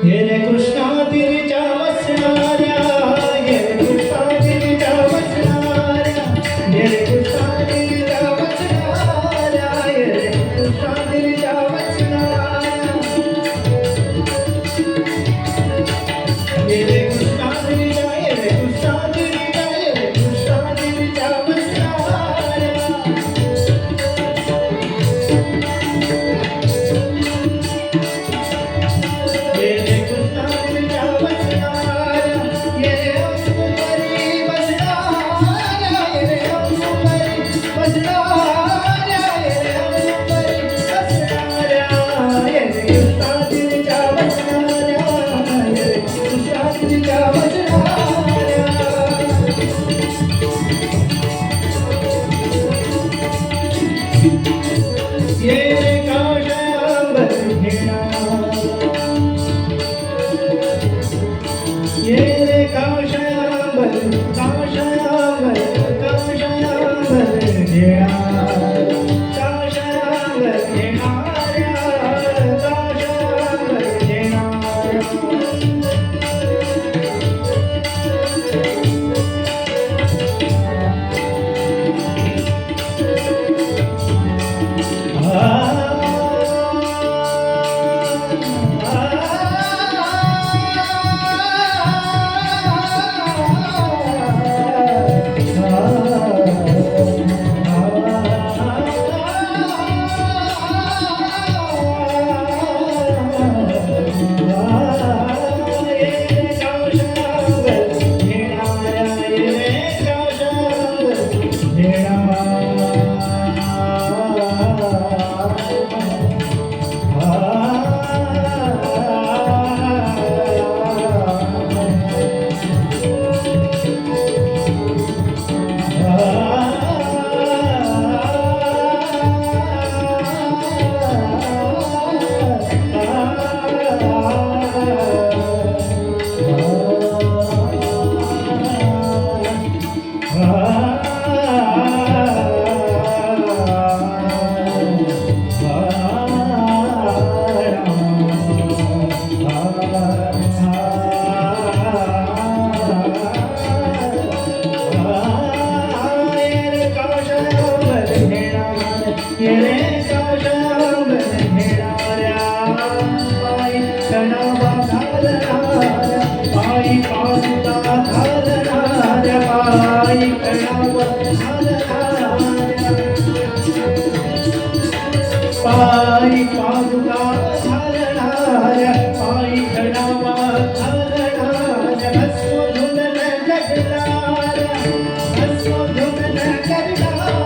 ये रे कृष्णा तिरीच्या वसणाऱ्या, ये रे कृष्णा तिरीच्या वसणाऱ्या, ये रे कृष्णा तिरीच्या वसणाऱ्या, ये रे कृष्णा तिरीच्या वसणाऱ्या, ये रे कृष्णा तिरीच्या, ये रे कृष्णा तिरीच्या, ये रे कृष्णा तिरीच्या वसणाऱ्या. ये रे कृष्णा तिरीच्या वसणाऱ्या, ये रे अंबुपरी वसणाऱ्या, ये रे अंबुपरी वसणाऱ्या, ये रे अंबुपरी वसणाऱ्या, ये रे कृष्णा तिरीच्या वसणाऱ्या, ये रे कृष्णा तिरीच्या वसणाऱ्या. ये रे काशांबर घेणा, ये रे काशांबर, काशांबर, काशांबर घेणा, काशांबर घेणाऱ्या, काशांबर घेणाऱ्या. ये रे काशांबर घेणाऱ्या, पायी